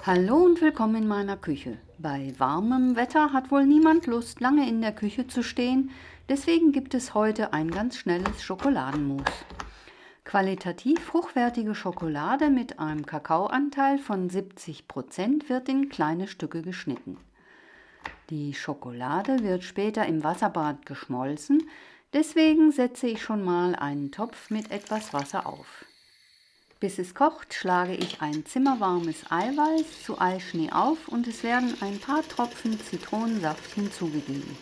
Hallo und willkommen in meiner Küche. Bei warmem Wetter hat wohl niemand Lust, lange in der Küche zu stehen, deswegen gibt es heute ein ganz schnelles Schokoladenmus. Qualitativ hochwertige Schokolade mit einem Kakaoanteil von 70% wird in kleine Stücke geschnitten. Die Schokolade wird später im Wasserbad geschmolzen, deswegen setze ich schon mal einen Topf mit etwas Wasser auf. Bis es kocht, schlage ich ein zimmerwarmes Eiweiß zu Eischnee auf und es werden ein paar Tropfen Zitronensaft hinzugegeben.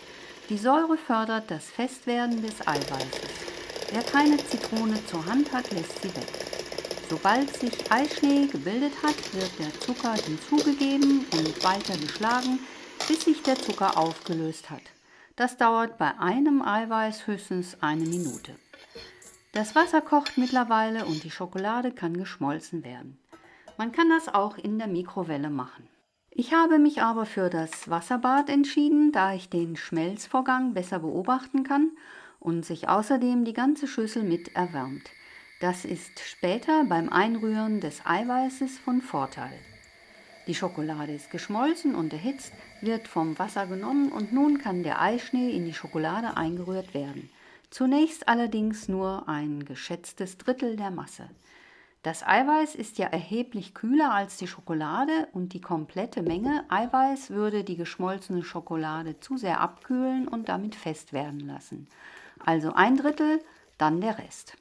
Die Säure fördert das Festwerden des Eiweißes. Wer keine Zitrone zur Hand hat, lässt sie weg. Sobald sich Eischnee gebildet hat, wird der Zucker hinzugegeben und weiter geschlagen, bis sich der Zucker aufgelöst hat. Das dauert bei einem Eiweiß höchstens eine Minute. Das Wasser kocht mittlerweile und die Schokolade kann geschmolzen werden. Man kann das auch in der Mikrowelle machen. Ich habe mich aber für das Wasserbad entschieden, da ich den Schmelzvorgang besser beobachten kann und sich außerdem die ganze Schüssel mit erwärmt. Das ist später beim Einrühren des Eiweißes von Vorteil. Die Schokolade ist geschmolzen und erhitzt, wird vom Wasser genommen und nun kann der Eischnee in die Schokolade eingerührt werden. Zunächst allerdings nur ein geschätztes Drittel der Masse. Das Eiweiß ist ja erheblich kühler als die Schokolade und die komplette Menge Eiweiß würde die geschmolzene Schokolade zu sehr abkühlen und damit fest werden lassen. Also ein Drittel, dann der Rest.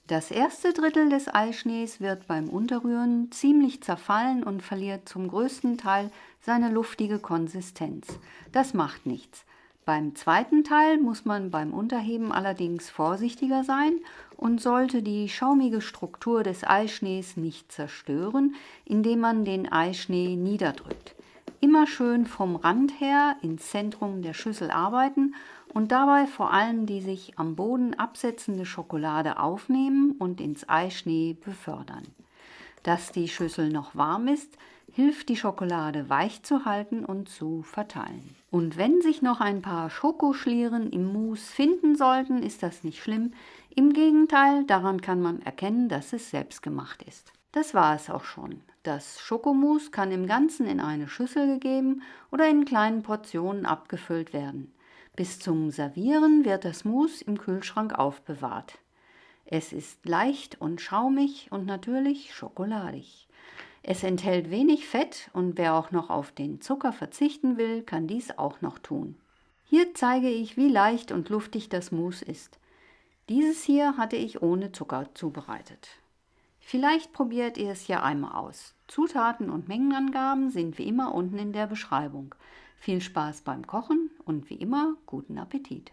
Das erste Drittel des Eischnees wird beim Unterrühren ziemlich zerfallen und verliert zum größten Teil seine luftige Konsistenz. Das macht nichts. Beim zweiten Teil muss man beim Unterheben allerdings vorsichtiger sein und sollte die schaumige Struktur des Eischnees nicht zerstören, indem man den Eischnee niederdrückt. Immer schön vom Rand her ins Zentrum der Schüssel arbeiten und dabei vor allem die sich am Boden absetzende Schokolade aufnehmen und ins Eischnee befördern. Dass die Schüssel noch warm ist, hilft die Schokolade weich zu halten und zu verteilen. Und wenn sich noch ein paar Schokoschlieren im Mousse finden sollten, ist das nicht schlimm. Im Gegenteil, daran kann man erkennen, dass es selbstgemacht ist. Das war es auch schon. Das Schokomousse kann im Ganzen in eine Schüssel gegeben oder in kleinen Portionen abgefüllt werden. Bis zum Servieren wird das Mousse im Kühlschrank aufbewahrt. Es ist leicht und schaumig und natürlich schokoladig. Es enthält wenig Fett und wer auch noch auf den Zucker verzichten will, kann dies auch noch tun. Hier zeige ich, wie leicht und luftig das Mousse ist. Dieses hier hatte ich ohne Zucker zubereitet. Vielleicht probiert ihr es ja einmal aus. Zutaten und Mengenangaben sind wie immer unten in der Beschreibung. Viel Spaß beim Kochen und wie immer guten Appetit!